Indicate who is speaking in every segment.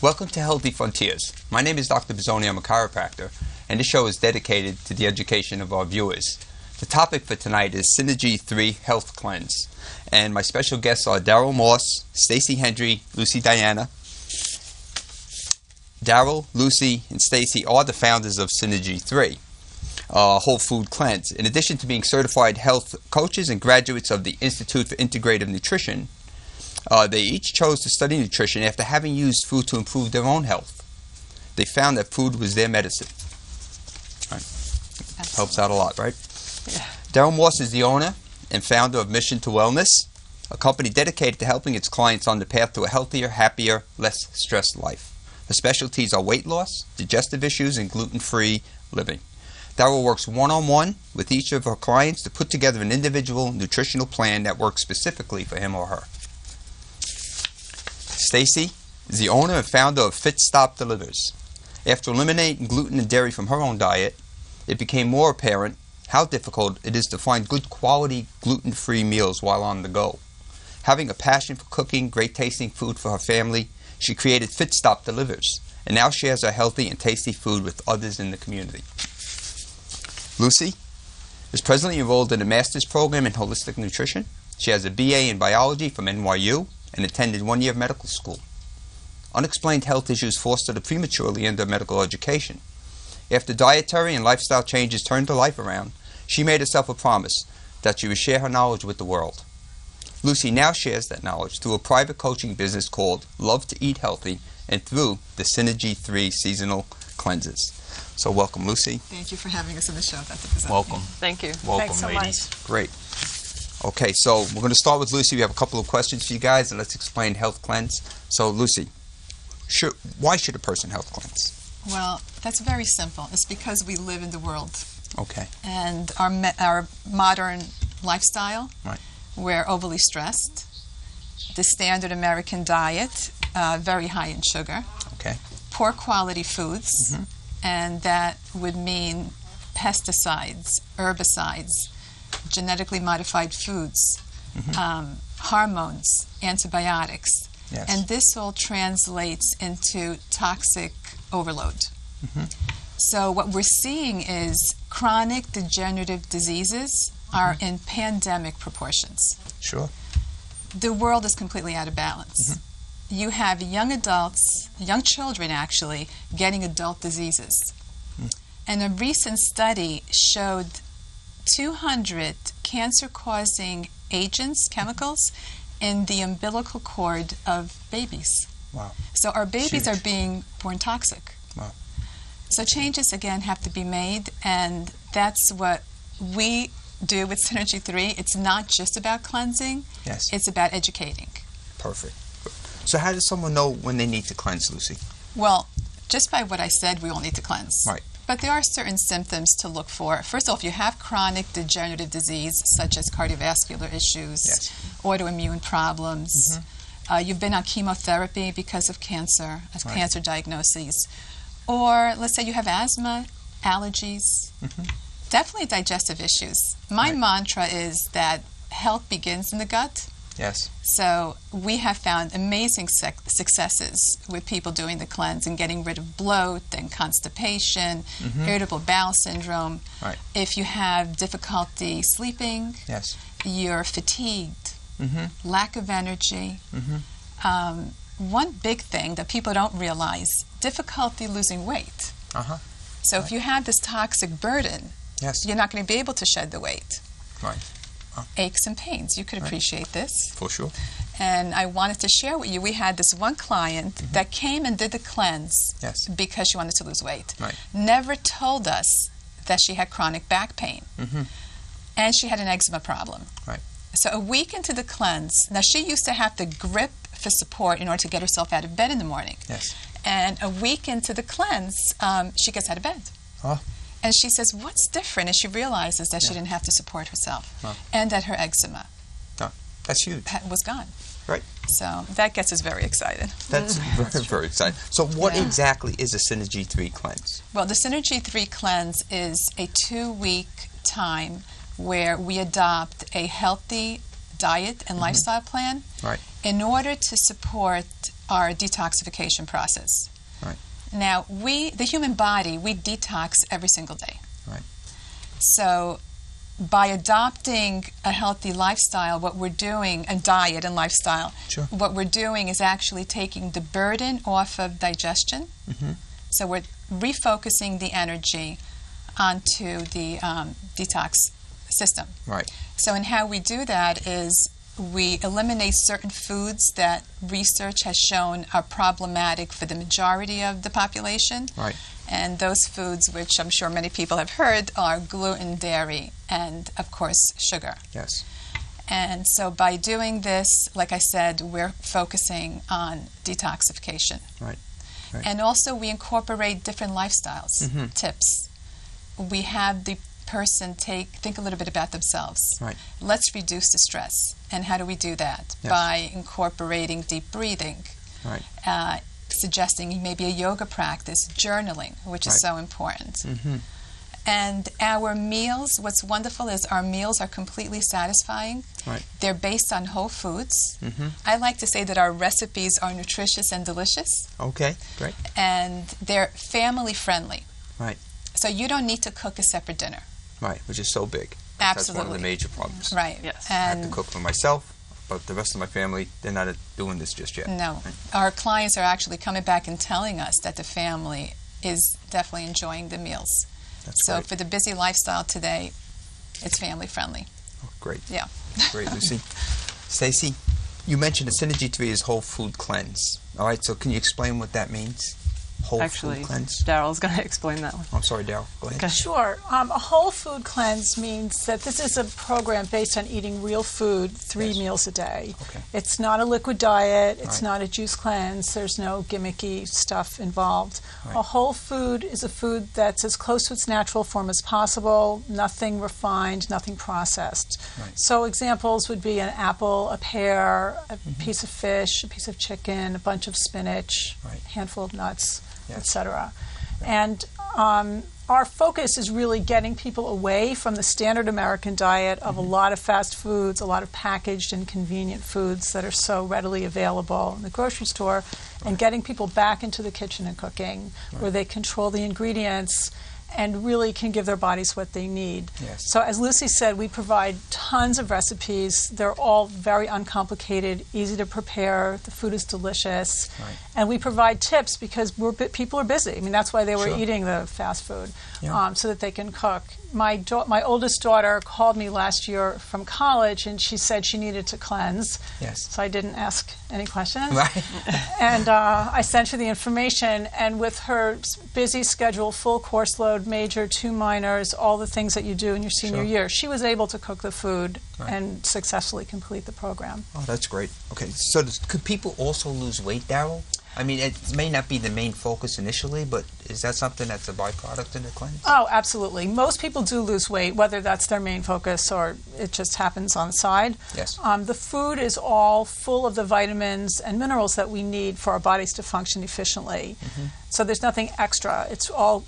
Speaker 1: Welcome to Healthy Frontiers. My name is Dr. Bizzoni. I'm a chiropractor, and this show is dedicated to the education of our viewers. The topic for tonight is Synergy 3 Health Cleanse, and my special guests are Daryl Moss, Stacy Hendrie, Lucy Diana. Daryl, Lucy, and Stacy are the founders of Synergy 3, Whole Food Cleanse. In addition to being certified health coaches and graduates of the Institute for Integrative Nutrition, they each chose to study nutrition after having used food to improve their own health. They found that food was their medicine. Right. Helps out a lot, right?
Speaker 2: Yeah.
Speaker 1: Daryl Moss is the owner and founder of Mission to Wellness, a company dedicated to helping its clients on the path to a healthier, happier, less stressed life. Her specialties are weight loss, digestive issues, and gluten-free living. Daryl works one-on-one with each of her clients to put together an individual nutritional plan that works specifically for him or her. Stacy is the owner and founder of Fit Stop Delivers. After eliminating gluten and dairy from her own diet, it became more apparent how difficult it is to find good quality gluten-free meals while on the go. Having a passion for cooking great tasting food for her family, she created Fit Stop Delivers and now shares her healthy and tasty food with others in the community. Lucy is presently enrolled in a master's program in holistic nutrition. She has a BA in biology from NYU and attended 1 year of medical school. Unexplained health issues forced her to prematurely end her medical education. After dietary and lifestyle changes turned her life around, she made herself a promise that she would share her knowledge with the world. Lucy now shares that knowledge through a private coaching business called Love to Eat Healthy and through the Synergy 3 seasonal cleanses. So welcome, Lucy.
Speaker 2: Thank you for having us on the show, Dr. Bizzoni.
Speaker 1: Welcome.
Speaker 3: Thank you.
Speaker 1: Welcome,
Speaker 3: Thanks so
Speaker 1: ladies.
Speaker 3: much.
Speaker 1: Great. Okay, so we're going to start with Lucy. We have a couple of questions for you guys, and let's explain health cleanse. So, Lucy, why should a person health cleanse?
Speaker 2: Well, that's very simple. It's because we live in the world.
Speaker 1: Okay.
Speaker 2: And our modern lifestyle,
Speaker 1: right.
Speaker 2: We're overly stressed. The standard American diet, very high in sugar.
Speaker 1: Okay.
Speaker 2: Poor quality foods,
Speaker 1: mm-hmm.
Speaker 2: and that would mean pesticides, herbicides, genetically modified foods,
Speaker 1: mm-hmm.
Speaker 2: Hormones, antibiotics.
Speaker 1: Yes.
Speaker 2: And this all translates into toxic overload.
Speaker 1: Mm-hmm.
Speaker 2: So what we're seeing is chronic degenerative diseases are in pandemic proportions.
Speaker 1: Sure.
Speaker 2: The world is completely out of balance.
Speaker 1: Mm-hmm.
Speaker 2: You have young adults, young children actually, getting adult diseases.
Speaker 1: Mm.
Speaker 2: And a recent study showed 200 cancer-causing agents, chemicals, in the umbilical cord of babies.
Speaker 1: Wow.
Speaker 2: So our babies
Speaker 1: Huge.
Speaker 2: are being born toxic.
Speaker 1: Wow.
Speaker 2: So changes, again, have to be made, and that's what we do with Synergy 3. It's not just about cleansing.
Speaker 1: Yes.
Speaker 2: It's about educating.
Speaker 1: Perfect. So how does someone know when they need to cleanse, Lucy?
Speaker 2: Well, just by what I said, we all need to cleanse.
Speaker 1: Right.
Speaker 2: But there are certain symptoms to look for. First of all, if you have chronic degenerative disease, such as cardiovascular issues,
Speaker 1: yes.
Speaker 2: autoimmune problems,
Speaker 1: mm-hmm.
Speaker 2: You've been on chemotherapy because of cancer,
Speaker 1: right.
Speaker 2: cancer diagnoses, or let's say you have asthma, allergies,
Speaker 1: mm-hmm.
Speaker 2: definitely digestive issues. My
Speaker 1: right.
Speaker 2: mantra is that health begins in the gut.
Speaker 1: Yes.
Speaker 2: So we have found amazing successes with people doing the cleanse and getting rid of bloat and constipation,
Speaker 1: mm-hmm.
Speaker 2: irritable bowel syndrome.
Speaker 1: Right.
Speaker 2: If you have difficulty sleeping,
Speaker 1: yes.
Speaker 2: you're fatigued,
Speaker 1: mm-hmm.
Speaker 2: lack of energy.
Speaker 1: Mm-hmm.
Speaker 2: One big thing that people don't realize, difficulty losing weight.
Speaker 1: Uh-huh.
Speaker 2: So
Speaker 1: right.
Speaker 2: if you have this toxic burden,
Speaker 1: yes.
Speaker 2: you're not going to be able to shed the weight.
Speaker 1: Right.
Speaker 2: Aches and pains. You could
Speaker 1: right.
Speaker 2: appreciate this.
Speaker 1: For sure.
Speaker 2: And I wanted to share with you, we had this one client
Speaker 1: mm-hmm.
Speaker 2: that came and did the cleanse
Speaker 1: yes.
Speaker 2: because she wanted to lose weight.
Speaker 1: Right.
Speaker 2: Never told us that she had chronic back pain.
Speaker 1: Mm-hmm.
Speaker 2: And she had an eczema problem.
Speaker 1: Right.
Speaker 2: So a week into the cleanse, now she used to have to grip for support in order to get herself out of bed in the morning.
Speaker 1: Yes.
Speaker 2: And a week into the cleanse, she gets out of bed.
Speaker 1: Oh.
Speaker 2: And she says, what's different? And she realizes that
Speaker 1: yeah.
Speaker 2: she didn't have to support herself.
Speaker 1: Oh.
Speaker 2: And that her eczema
Speaker 1: that's huge.
Speaker 2: was gone.
Speaker 1: Right.
Speaker 2: So that gets us very excited.
Speaker 1: That's very, very exciting. So what
Speaker 2: Yeah.
Speaker 1: exactly is a Synergy 3 cleanse?
Speaker 2: Well, the Synergy 3 cleanse is a 2-week time where we adopt a healthy diet and
Speaker 1: mm-hmm.
Speaker 2: lifestyle plan.
Speaker 1: Right.
Speaker 2: in order to support our detoxification process.
Speaker 1: Right.
Speaker 2: Now, the human body, we detox every single day.
Speaker 1: Right.
Speaker 2: So by adopting a healthy lifestyle, what we're doing, a diet and lifestyle,
Speaker 1: Sure.
Speaker 2: what we're doing is actually taking the burden off of digestion. So we're refocusing the energy onto the detox system.
Speaker 1: Right.
Speaker 2: So in how we do that is we eliminate certain foods that research has shown are problematic for the majority of the population.
Speaker 1: Right.
Speaker 2: And those foods, which I'm sure many people have heard, are gluten, dairy, and of course sugar.
Speaker 1: Yes.
Speaker 2: And so by doing this, like I said, we're focusing on detoxification.
Speaker 1: Right. Right.
Speaker 2: And also we incorporate different lifestyles, tips. We have the person think a little bit about themselves.
Speaker 1: Right.
Speaker 2: Let's reduce the stress. And how do we do that?
Speaker 1: Yes.
Speaker 2: By incorporating deep breathing,
Speaker 1: Right.
Speaker 2: suggesting maybe a yoga practice, journaling, which is
Speaker 1: Right.
Speaker 2: so important. And our meals, what's wonderful is our meals are completely satisfying.
Speaker 1: Right.
Speaker 2: They're based on whole foods. I like to say that our recipes are nutritious and delicious.
Speaker 1: Okay. Great.
Speaker 2: And they're family friendly.
Speaker 1: Right.
Speaker 2: So you don't need to cook a separate dinner.
Speaker 1: Right. Which is so big.
Speaker 2: Absolutely.
Speaker 1: That's one of the major problems.
Speaker 2: Right.
Speaker 3: Yes.
Speaker 1: I have
Speaker 2: And
Speaker 1: to cook for myself, but the rest of my family, they're not doing this just yet.
Speaker 2: no,
Speaker 1: Right.
Speaker 2: our clients are actually coming back and telling us that the family is definitely enjoying the meals.
Speaker 1: That's
Speaker 2: So
Speaker 1: great.
Speaker 2: for the busy lifestyle today, it's family friendly.
Speaker 1: Oh, great.
Speaker 2: Yeah.
Speaker 1: Great, Lucy. Stacy, you mentioned the Synergy 3 is whole food cleanse. All right, so can you explain what that means? Whole
Speaker 3: Actually,
Speaker 1: food cleanse?
Speaker 3: Daryl's going to explain that one.
Speaker 1: Oh, I'm sorry, Daryl. Go ahead.
Speaker 3: Okay.
Speaker 4: Sure. A whole food cleanse means that this is a program based on eating real food 3
Speaker 1: Yes.
Speaker 4: meals a day.
Speaker 1: Okay.
Speaker 4: It's not a liquid diet. It's
Speaker 1: Right.
Speaker 4: not a juice cleanse. There's no gimmicky stuff involved.
Speaker 1: Right.
Speaker 4: A whole food is a food that's as close to its natural form as possible, nothing refined, nothing processed.
Speaker 1: Right.
Speaker 4: So examples would be an apple, a pear, a piece of fish, a piece of chicken, a bunch of spinach,
Speaker 1: Right.
Speaker 4: a handful of nuts,
Speaker 1: Yes.
Speaker 4: etc. And our focus is really getting people away from the standard American diet of a lot of fast foods, a lot of packaged and convenient foods that are so readily available in the grocery store, and getting people back into the kitchen and cooking, where they control the ingredients and really can give their bodies what they need.
Speaker 1: Yes.
Speaker 4: So as Lucy said, we provide tons of recipes. They're all very uncomplicated, easy to prepare. The food is delicious.
Speaker 1: Right.
Speaker 4: And we provide tips because people are busy. I mean, that's why they were
Speaker 1: Sure.
Speaker 4: eating the fast food,
Speaker 1: Yeah.
Speaker 4: so that they can cook. My oldest daughter called me last year from college, and she said she needed to cleanse.
Speaker 1: Yes.
Speaker 4: So I didn't ask any questions.
Speaker 1: Right.
Speaker 4: And I sent her the information, and with her busy schedule, full course load, major, 2 minors, all the things that you do in your senior
Speaker 1: Sure.
Speaker 4: year, she was able to cook the food
Speaker 1: Right.
Speaker 4: and successfully complete the program.
Speaker 1: Oh, that's great. Okay, so could people also lose weight, Daryl? I mean, it may not be the main focus initially, but is that something that's a byproduct in the cleanse?
Speaker 4: Oh, absolutely. Most people do lose weight, whether that's their main focus or it just happens on the side.
Speaker 1: Yes.
Speaker 4: The food is all full of the vitamins and minerals that we need for our bodies to function efficiently. So there's nothing extra. It's all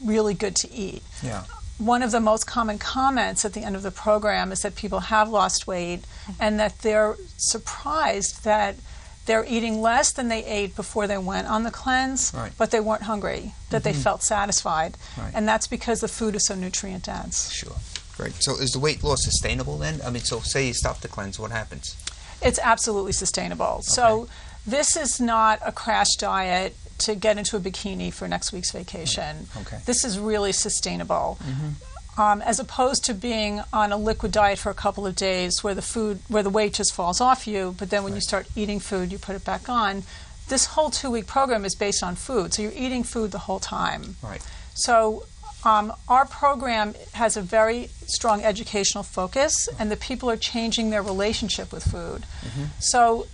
Speaker 4: really good to eat.
Speaker 1: Yeah.
Speaker 4: One of the most common comments at the end of the program is that people have lost weight and that they're surprised that they're eating less than they ate before they went on the cleanse,
Speaker 1: Right.
Speaker 4: but they weren't hungry, that they felt satisfied.
Speaker 1: Right.
Speaker 4: And that's because the food is so nutrient dense.
Speaker 1: Sure. Great. So is the weight loss sustainable then? I mean, so say you stop the cleanse, what happens?
Speaker 4: It's absolutely sustainable. So this is not a crash diet to get into a bikini for next week's vacation.
Speaker 1: Okay.
Speaker 4: This is really sustainable. As opposed to being on a liquid diet for a couple of days where the weight just falls off you, but then when you start eating food, you put it back on. This whole 2-week program is based on food, so you're eating food the whole time.
Speaker 1: Right.
Speaker 4: So our program has a very strong educational focus, and the people are changing their relationship with food. So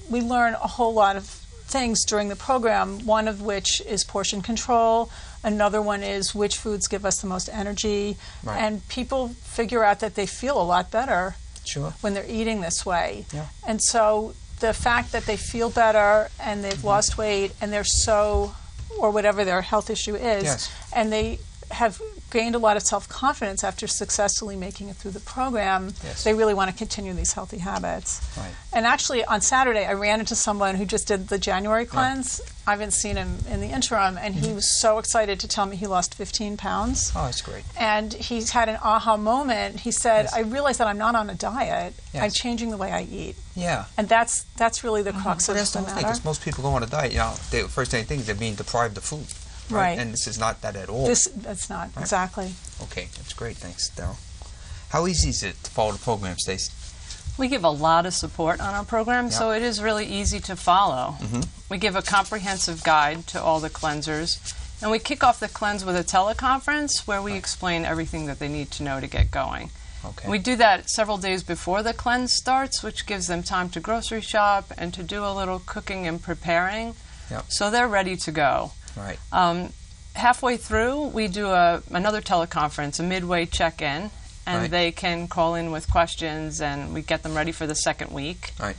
Speaker 4: we learn a whole lot of things during the program, one of which is portion control. Another one is which foods give us the most energy.
Speaker 1: Right.
Speaker 4: And people figure out that they feel a lot better
Speaker 1: Sure.
Speaker 4: when they're eating this way.
Speaker 1: Yeah.
Speaker 4: And so the fact that they feel better and they've lost weight and they're or whatever their health issue is,
Speaker 1: Yes.
Speaker 4: and they have gained a lot of self-confidence after successfully making it through the program,
Speaker 1: Yes.
Speaker 4: they really want to continue these healthy habits.
Speaker 1: Right.
Speaker 4: And actually, on Saturday, I ran into someone who just did the January cleanse. I haven't seen him in the interim, and he was so excited to tell me he lost 15 pounds.
Speaker 1: Oh, that's great.
Speaker 4: And he's had an aha moment. He said,
Speaker 1: Yes.
Speaker 4: I realized that I'm not on a diet.
Speaker 1: Yes.
Speaker 4: I'm changing the way I eat.
Speaker 1: Yeah.
Speaker 4: And that's really the crux
Speaker 1: Well,
Speaker 4: of
Speaker 1: that's the
Speaker 4: the
Speaker 1: whole thing,
Speaker 4: matter.
Speaker 1: because most people go on a diet, the first thing they think is they're being deprived of food.
Speaker 4: Right.
Speaker 1: And this is not that at all.
Speaker 4: That's not,
Speaker 1: Right.
Speaker 4: exactly.
Speaker 1: Okay, that's great. Thanks, Daryl. How easy is it to follow the program, Stacy?
Speaker 3: We give a lot of support on our program, so it is really easy to follow. We give a comprehensive guide to all the cleansers, and we kick off the cleanse with a teleconference where we explain everything that they need to know to get going.
Speaker 1: Okay.
Speaker 3: We do that several days before the cleanse starts, which gives them time to grocery shop and to do a little cooking and preparing, so they're ready to go.
Speaker 1: Right.
Speaker 3: Halfway through, we do another teleconference, a midway check-in, and
Speaker 1: Right.
Speaker 3: they can call in with questions, and we get them ready for the second week.
Speaker 1: Right.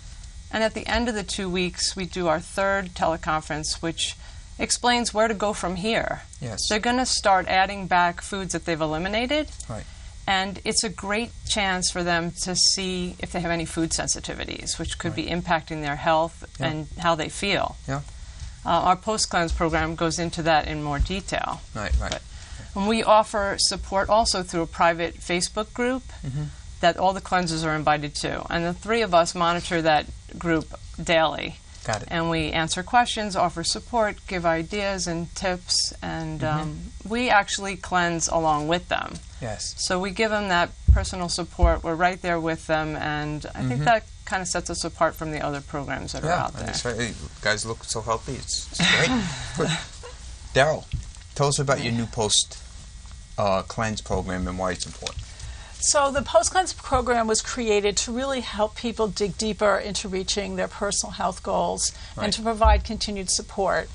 Speaker 3: And at the end of the 2 weeks, we do our third teleconference, which explains where to go from here.
Speaker 1: Yes.
Speaker 3: They're going to start adding back foods that they've eliminated,
Speaker 1: Right.
Speaker 3: and it's a great chance for them to see if they have any food sensitivities, which could be impacting their health and how they feel.
Speaker 1: Yeah.
Speaker 3: Our post-cleanse program goes into that in more detail.
Speaker 1: Right, right.
Speaker 3: And we offer support also through a private Facebook group that all the cleansers are invited to. And the three of us monitor that group daily.
Speaker 1: Got it.
Speaker 3: And we answer questions, offer support, give ideas and tips, and we actually cleanse along with them.
Speaker 1: Yes.
Speaker 3: So we give them that personal support. We're right there with them, and I think that kind of sets us apart from the other programs that are out there.
Speaker 1: That's right. You guys look so healthy. It's great. Good. Daryl, tell us about your new post-cleanse program and why it's important.
Speaker 4: So the post-cleanse program was created to really help people dig deeper into reaching their personal health goals and to provide continued support.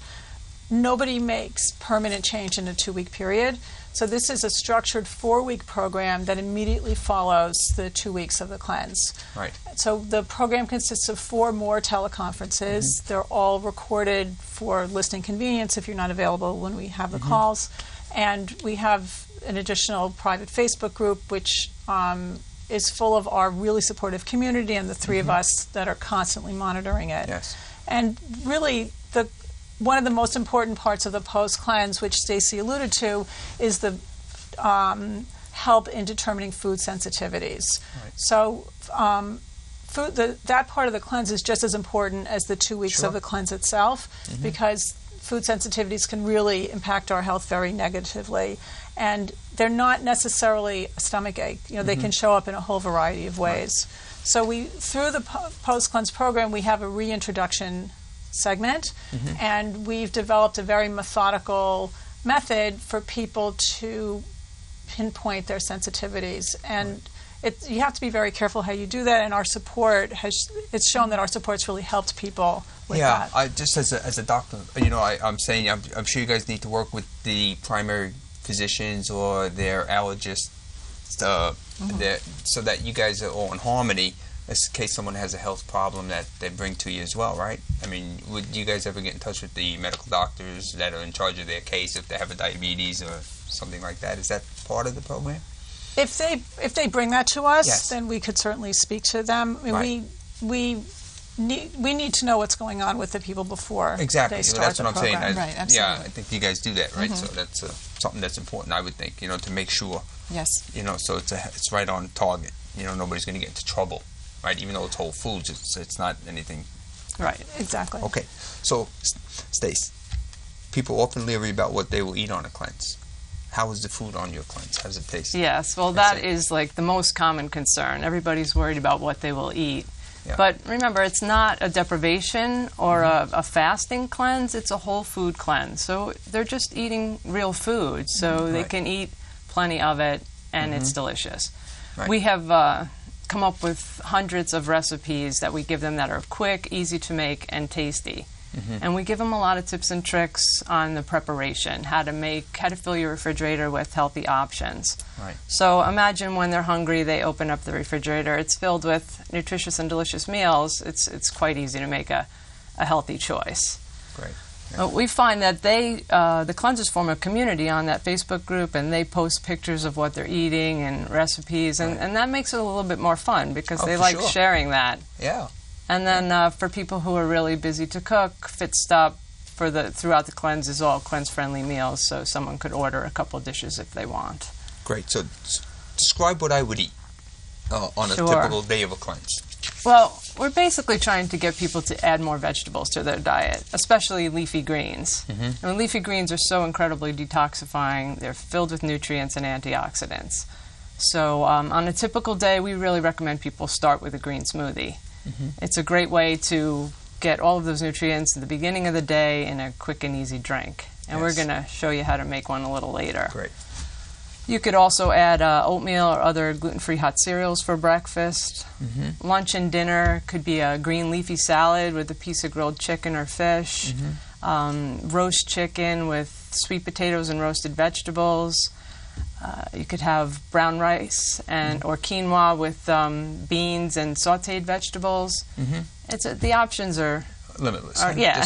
Speaker 4: Nobody makes permanent change in a 2-week period. So this is a structured 4-week program that immediately follows the 2 weeks of the cleanse.
Speaker 1: Right.
Speaker 4: So the program consists of 4 more teleconferences. They're all recorded for listening convenience if you're not available when we have the calls. And we have an additional private Facebook group which is full of our really supportive community and the 3 of us that are constantly monitoring it.
Speaker 1: Yes.
Speaker 4: And really, one of the most important parts of the post-cleanse, which Stacy alluded to, is the help in determining food sensitivities.
Speaker 1: Right.
Speaker 4: So that part of the cleanse is just as important as the 2 weeks of the cleanse itself, because food sensitivities can really impact our health very negatively. And they're not necessarily a stomach ache. They can show up in a whole variety of ways. So through the post-cleanse program, we have a reintroduction segment, and we've developed a very methodical method for people to pinpoint their sensitivities. And you have to be very careful how you do that, and our support it's shown that our support's really helped people with that.
Speaker 1: I just as a doctor, I'm saying I'm sure you guys need to work with the primary physicians or their allergists so that you guys are all in harmony in case someone has a health problem that they bring to you as well, right? I mean, would you guys ever get in touch with the medical doctors that are in charge of their case if they have a diabetes or something like that? Is that part of the program?
Speaker 4: If they bring that to us,
Speaker 1: Yes.
Speaker 4: then we could certainly speak to them. I mean,
Speaker 1: Right.
Speaker 4: we need to know what's going on with the people before
Speaker 1: Exactly.
Speaker 4: they start
Speaker 1: That's
Speaker 4: the
Speaker 1: what I'm saying.
Speaker 4: program.
Speaker 2: Right,
Speaker 1: Yeah,
Speaker 2: absolutely.
Speaker 1: I think you guys do that, right? So that's something that's important, I would think, to make sure,
Speaker 2: Yes.
Speaker 1: so it's right on target. Nobody's going to get into trouble, right? Even though it's Whole Foods, it's not anything.
Speaker 3: Right.
Speaker 4: Exactly.
Speaker 1: Okay. So, Stace, people often leery about what they will eat on a cleanse. How is the food on your cleanse? How does it taste?
Speaker 3: Yes, well, that is like the most common concern. Everybody's worried about what they will eat.
Speaker 1: Yeah.
Speaker 3: But remember, it's not a deprivation or a fasting cleanse. It's a whole food cleanse. So they're just eating real food. So they
Speaker 1: Right.
Speaker 3: can eat plenty of it, and it's delicious.
Speaker 1: Right.
Speaker 3: We have come up with hundreds of recipes that we give them that are quick, easy to make, and tasty. And we give them a lot of tips and tricks on the preparation, how to fill your refrigerator with healthy options.
Speaker 1: Right.
Speaker 3: So imagine when they're hungry, they open up the refrigerator. It's filled with nutritious and delicious meals. It's quite easy to make a healthy choice.
Speaker 1: Great.
Speaker 3: We find that the cleansers form a community on that Facebook group, and they post pictures of what they're eating and recipes, and that makes it a little bit more fun because they like sharing that.
Speaker 1: Yeah.
Speaker 3: And then for people who are really busy to cook, Fit Stop throughout the cleanse is all cleanse-friendly meals, so someone could order a couple dishes if they want.
Speaker 1: Great. So describe what I would eat on a typical day of a cleanse.
Speaker 3: Well, we're basically trying to get people to add more vegetables to their diet, especially leafy greens. I mean, leafy greens are so incredibly detoxifying. They're filled with nutrients and antioxidants. So on a typical day, we really recommend people start with a green smoothie. It's a great way to get all of those nutrients at the beginning of the day in a quick and easy drink. And we're going to show you how to make one a little later.
Speaker 1: Great.
Speaker 3: You could also add oatmeal or other gluten-free hot cereals for breakfast. Lunch and dinner could be a green leafy salad with a piece of grilled chicken or fish, roast chicken with sweet potatoes and roasted vegetables. You could have brown rice or quinoa with beans and sautéed vegetables. The options are
Speaker 1: limitless.
Speaker 3: Yeah.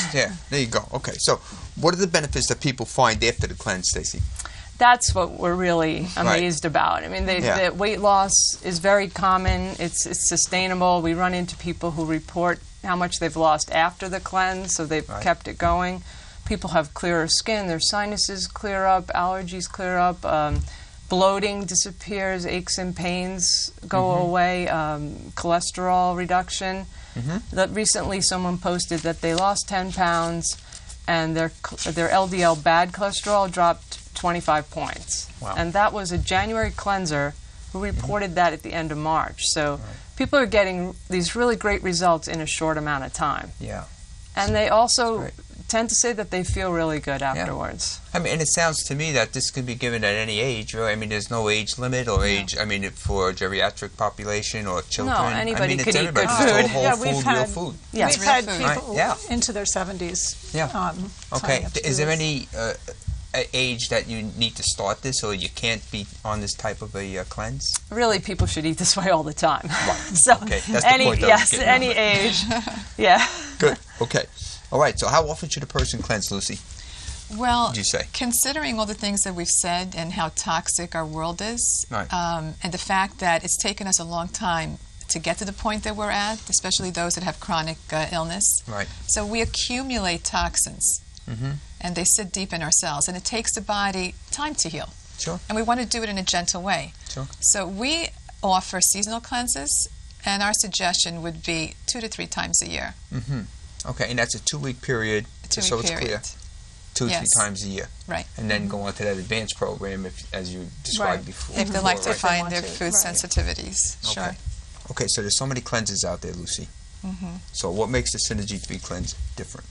Speaker 1: There you go. Okay, so what are the benefits that people find after the cleanse, Stacy?
Speaker 3: That's what we're really amazed about. I mean, the weight loss is very common. It's sustainable. We run into people who report how much they've lost after the cleanse, so they've kept it going. People have clearer skin. Their sinuses clear up. Allergies clear up. Bloating disappears. Aches and pains go away. Cholesterol reduction. Recently, someone posted that they lost 10 pounds, and their LDL bad cholesterol dropped 25 points.
Speaker 1: Wow.
Speaker 3: And that was a January cleanser who reported that at the end of March. So people are getting these really great results in a short amount of time.
Speaker 1: Yeah.
Speaker 3: And they also tend to say that they feel really good afterwards.
Speaker 1: I mean, and it sounds to me that this could be given at any age, right? I mean, there's no age limit or age, I mean, for a geriatric population or children.
Speaker 3: No, anybody could eat good
Speaker 1: food.
Speaker 3: food.
Speaker 1: Whole food, real food.
Speaker 3: Yes.
Speaker 4: We've had people into their 70s.
Speaker 1: Yeah. Okay. Is there any age that you need to start this, or you can't be on this type of a cleanse?
Speaker 3: Really, people should eat this way all the time.
Speaker 1: Right.
Speaker 3: So
Speaker 1: okay. That's the point.
Speaker 3: Any age. Yeah.
Speaker 1: Good. Okay. All right. So how often should a person cleanse, Lucy?
Speaker 2: Well,
Speaker 1: Would you say?
Speaker 2: Considering all the things that we've said and how toxic our world is, and the fact that it's taken us a long time to get to the point that we're at, especially those that have chronic illness.
Speaker 1: Right.
Speaker 2: So we accumulate toxins, and they sit deep in our cells, and it takes the body time to heal.
Speaker 1: Sure.
Speaker 2: And we want to do it in a gentle way.
Speaker 1: Sure.
Speaker 2: So we offer seasonal cleanses, and our suggestion would be 2 to 3 times a year.
Speaker 1: Okay, and that's a 2-week period, so it's clear. 2 or 3 times a year.
Speaker 2: Right.
Speaker 1: And then go on to that advanced program, as you described before.
Speaker 2: If they like to find their food sensitivities. Sure.
Speaker 1: Okay, so there's so many cleanses out there, Lucy. So what makes the Synergy 3 cleanse different?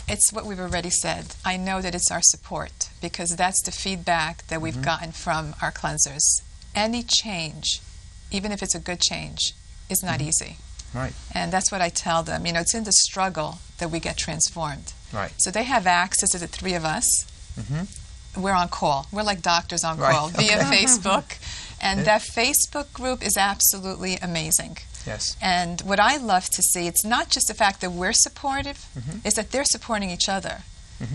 Speaker 2: It's what we've already said. I know that it's our support, because that's the feedback that we've gotten from our cleansers. Any change, even if it's a good change, is not easy.
Speaker 1: Right.
Speaker 2: And that's what I tell them. You know, it's in the struggle that we get transformed.
Speaker 1: Right.
Speaker 2: So they have access to the 3 of us. We're on call. We're like doctors on call via Facebook. And that Facebook group is absolutely amazing.
Speaker 1: Yes.
Speaker 2: And what I love to see, it's not just the fact that we're supportive, it's that they're supporting each other.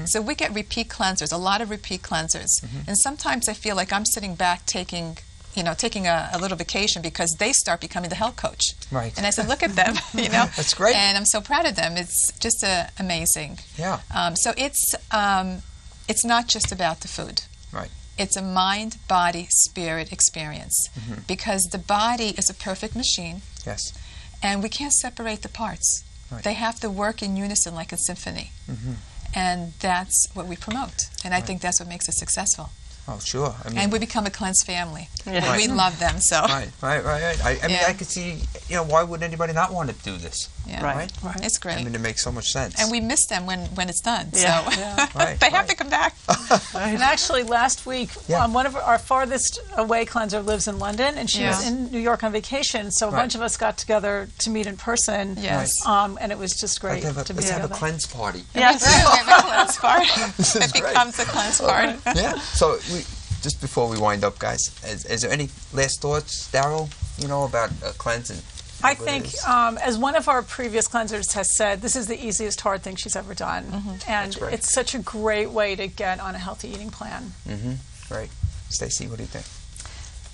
Speaker 2: So we get repeat cleansers, a lot of repeat cleansers. And sometimes I feel like I'm sitting back taking a little vacation, because they start becoming the health coach.
Speaker 1: Right.
Speaker 2: And I said, look at them, you know.
Speaker 1: That's great.
Speaker 2: And I'm so proud of them. It's just amazing.
Speaker 1: Yeah.
Speaker 2: So it's not just about the food.
Speaker 1: Right.
Speaker 2: It's a mind, body, spirit experience, because the body is a perfect machine.
Speaker 1: Yes.
Speaker 2: And we can't separate the parts.
Speaker 1: Right.
Speaker 2: They have to work in unison like a symphony. And that's what we promote. And I think that's what makes us successful.
Speaker 1: Oh, sure. I mean,
Speaker 2: and we become a cleanse family.
Speaker 3: Yeah.
Speaker 2: We love them, so.
Speaker 1: Right. I mean, I could see, why would anybody not want to do this?
Speaker 2: Yeah.
Speaker 1: Right.
Speaker 2: It's great.
Speaker 1: I mean, it makes so much sense.
Speaker 2: And we miss them when it's done.
Speaker 3: Yeah.
Speaker 2: So
Speaker 1: Right,
Speaker 2: they have to come back.
Speaker 4: And actually, last week, one of our farthest away cleanser lives in London, and she was in New York on vacation. So a bunch of us got together to meet in person.
Speaker 2: Yes.
Speaker 4: And it was just great to be
Speaker 1: Let's
Speaker 4: together.
Speaker 1: have a cleanse party.
Speaker 2: Yes. We have a cleanse party. It becomes a cleanse party.
Speaker 1: Yeah. So just before we wind up, guys, is there any last thoughts, Daryl, about cleanse and
Speaker 4: I think, as one of our previous cleansers has said, this is the easiest hard thing she's ever done. And it's such a great way to get on a healthy eating plan.
Speaker 1: Right. Stacy, what do you think?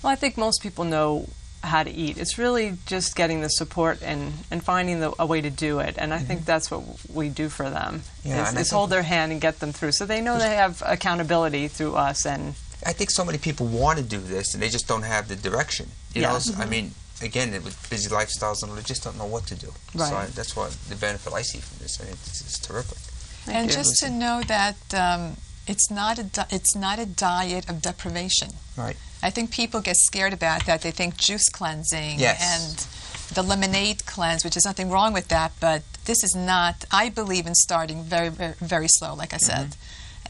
Speaker 3: Well, I think most people know how to eat. It's really just getting the support and finding a way to do it. And I think that's what we do for them, is hold their hand and get them through. So they know they have accountability through us. And
Speaker 1: I think so many people want to do this, and they just don't have the direction. You know, I mean, again, with busy lifestyles, and they just don't know what to do.
Speaker 3: Right.
Speaker 1: So that's what the benefit I see from this. I mean, it's terrific.
Speaker 2: And just to know that it's not a diet of deprivation.
Speaker 1: Right.
Speaker 2: I think people get scared about that. They think juice cleansing and the lemonade cleanse, which is nothing wrong with that, but this is not. I believe in starting very, very, very slow, like I said.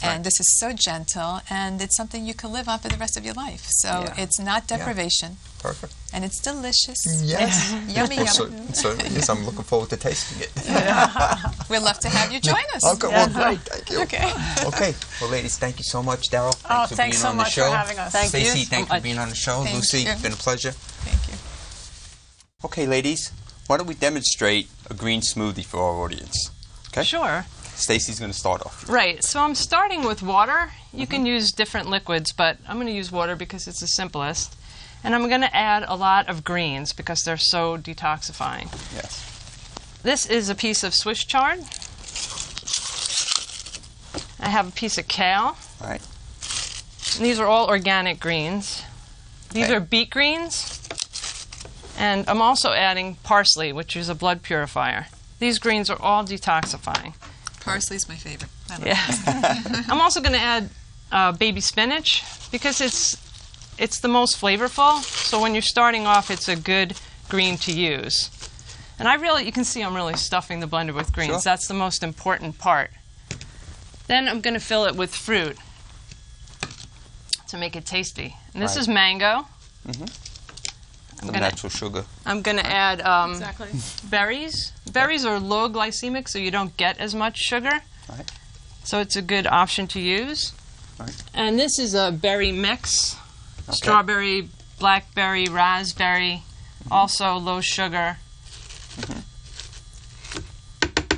Speaker 2: And this is so gentle, and it's something you can live on for the rest of your life. So it's not deprivation.
Speaker 1: Perfect.
Speaker 2: And it's delicious.
Speaker 1: Yes.
Speaker 2: Yummy, yummy.
Speaker 1: So yes, I'm looking forward to tasting it.
Speaker 2: We'd love to have you join us.
Speaker 1: Okay, well, great. Thank you.
Speaker 2: Okay.
Speaker 1: Okay. Well, ladies, thank you so much. Daryl, thanks for
Speaker 4: thanks
Speaker 1: being
Speaker 4: so
Speaker 1: on the
Speaker 4: much
Speaker 1: show.
Speaker 4: for having us.
Speaker 3: Thank you
Speaker 1: Stacy,
Speaker 3: so
Speaker 1: thanks for
Speaker 3: much.
Speaker 1: being on the show.
Speaker 2: Thank
Speaker 1: Lucy,
Speaker 2: you.
Speaker 1: it's been a pleasure.
Speaker 2: Thank you.
Speaker 1: Okay, ladies, why don't we demonstrate a green smoothie for our audience? Okay.
Speaker 3: Sure.
Speaker 1: Stacy's going to start off.
Speaker 3: Right. So I'm starting with water. You can use different liquids, but I'm going to use water because it's the simplest. And I'm going to add a lot of greens because they're so detoxifying.
Speaker 1: Yes.
Speaker 3: This is a piece of Swiss chard. I have a piece of kale.
Speaker 1: All right.
Speaker 3: And these are all organic greens. These are beet greens. And I'm also adding parsley, which is a blood purifier. These greens are all detoxifying.
Speaker 2: Parsley's my favorite.
Speaker 3: I'm also going to add baby spinach because it's the most flavorful. So when you're starting off, it's a good green to use. And you can see I'm really stuffing the blender with greens.
Speaker 1: Sure.
Speaker 3: That's the most important part. Then I'm going to fill it with fruit to make it tasty. And this is mango.
Speaker 1: Some natural sugar.
Speaker 3: I'm going to add berries. Berries are low glycemic, so you don't get as much sugar.
Speaker 1: Right.
Speaker 3: So it's a good option to use.
Speaker 1: Right.
Speaker 3: And this is a berry mix. Strawberry, blackberry, raspberry, also low sugar.
Speaker 1: Well,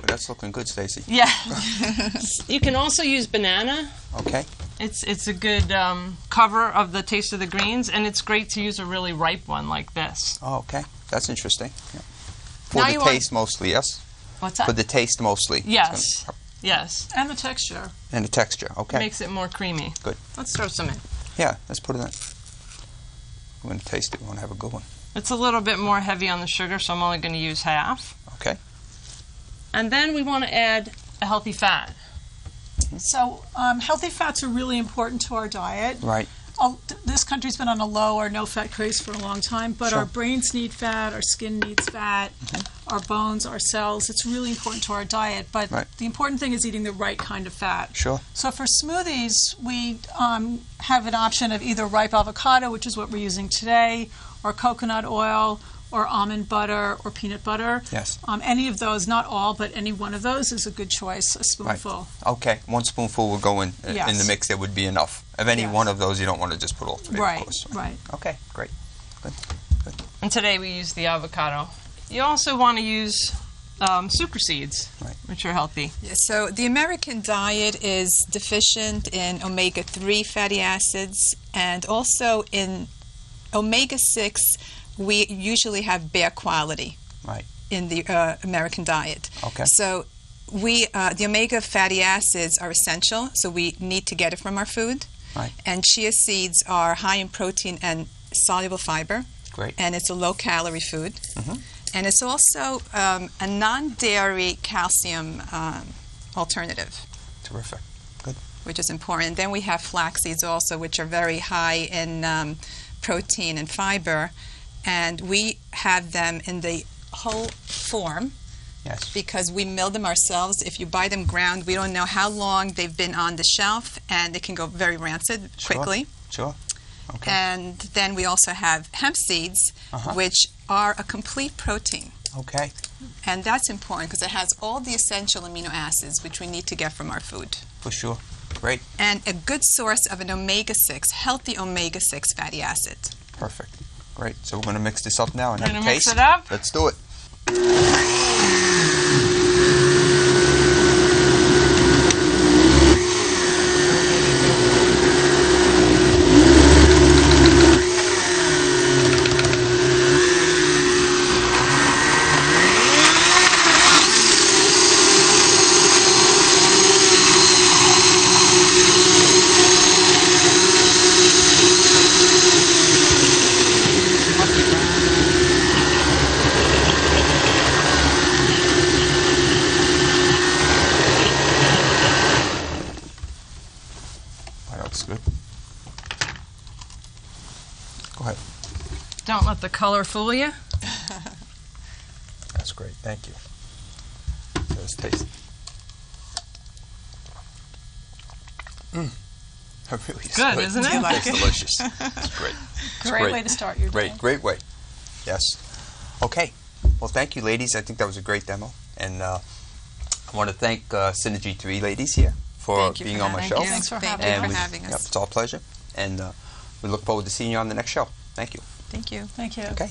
Speaker 1: that's looking good, Stacy.
Speaker 3: Yeah. You can also use banana.
Speaker 1: Okay.
Speaker 3: It's a good cover of the taste of the greens, and it's great to use a really ripe one like this.
Speaker 1: Oh, okay. That's interesting. Yeah. For
Speaker 3: Now
Speaker 1: the
Speaker 3: you
Speaker 1: taste mostly, yes?
Speaker 3: What's that?
Speaker 1: For the taste mostly.
Speaker 3: Yes. Yes.
Speaker 4: And the texture.
Speaker 1: And the texture, okay.
Speaker 3: Makes it more creamy.
Speaker 1: Good.
Speaker 3: Let's throw some in.
Speaker 1: Yeah, let's put it in. We're going to taste it. We want to have a good one.
Speaker 3: It's a little bit more heavy on the sugar, so I'm only going to use half.
Speaker 1: Okay.
Speaker 3: And then we want to add a healthy fat.
Speaker 4: So healthy fats are really important to our diet.
Speaker 1: Right.
Speaker 4: This country's been on a low or no fat craze for a long time, but
Speaker 1: Sure.
Speaker 4: our brains need fat, our skin needs fat, our bones, our cells. It's really important to our diet, but the important thing is eating the right kind of fat.
Speaker 1: Sure.
Speaker 4: So for smoothies, we have an option of either ripe avocado, which is what we're using today, or coconut oil, or almond butter, or peanut butter.
Speaker 1: Yes.
Speaker 4: Any of those, not all, but any one of those is a good choice, a spoonful.
Speaker 1: Right. Okay. 1 spoonful will go in the mix. That would be enough. Of any one of those, you don't want to just put all three, of course.
Speaker 4: Right.
Speaker 1: Okay, great. Good.
Speaker 3: And today we use the avocado. You also want to use super seeds, which are healthy.
Speaker 2: Yeah, so the American diet is deficient in omega-3 fatty acids, and also in omega-6, we usually have bare quality in the American diet.
Speaker 1: Okay.
Speaker 2: So the omega fatty acids are essential, so we need to get it from our food.
Speaker 1: Right.
Speaker 2: And chia seeds are high in protein and soluble fiber.
Speaker 1: Great.
Speaker 2: And it's a low-calorie food. And it's also a non-dairy calcium alternative.
Speaker 1: Terrific. Good.
Speaker 2: Which is important. Then we have flax seeds also, which are very high in protein and fiber. And we have them in the whole form.
Speaker 1: Yes.
Speaker 2: Because we mill them ourselves. If you buy them ground, we don't know how long they've been on the shelf, and they can go very rancid quickly.
Speaker 1: Sure. Okay.
Speaker 2: And then we also have hemp seeds, which are a complete protein.
Speaker 1: Okay.
Speaker 2: And that's important because it has all the essential amino acids which we need to get from our food.
Speaker 1: For sure. Great.
Speaker 2: And a good source of an omega-6, healthy omega-6 fatty acid.
Speaker 1: Perfect. Great. So we're going to mix this up now and have a
Speaker 3: Gonna
Speaker 1: taste.
Speaker 3: mix it up?
Speaker 1: Let's do it. That looks good. Go ahead.
Speaker 3: Don't let the color fool you.
Speaker 1: That's great. Thank you. Let's taste it. That really is
Speaker 3: Good, isn't it?
Speaker 2: like
Speaker 1: It's
Speaker 2: it?
Speaker 1: delicious. It's great. It's
Speaker 4: Great way to start your day.
Speaker 1: Great way. Yes. Okay. Well, thank you, ladies. I think that was a great demo. And I want to thank Synergy 3 ladies here for
Speaker 2: Thank you
Speaker 1: being
Speaker 2: for
Speaker 1: on my
Speaker 2: having
Speaker 1: show.
Speaker 2: us.
Speaker 4: Thanks for
Speaker 2: Thank
Speaker 4: having
Speaker 2: you
Speaker 1: And
Speaker 2: for having
Speaker 1: Yep,
Speaker 2: us.
Speaker 1: it's our pleasure. And we look forward to seeing you on the next show. Thank you.
Speaker 2: Thank you.
Speaker 4: Thank you.
Speaker 1: Okay.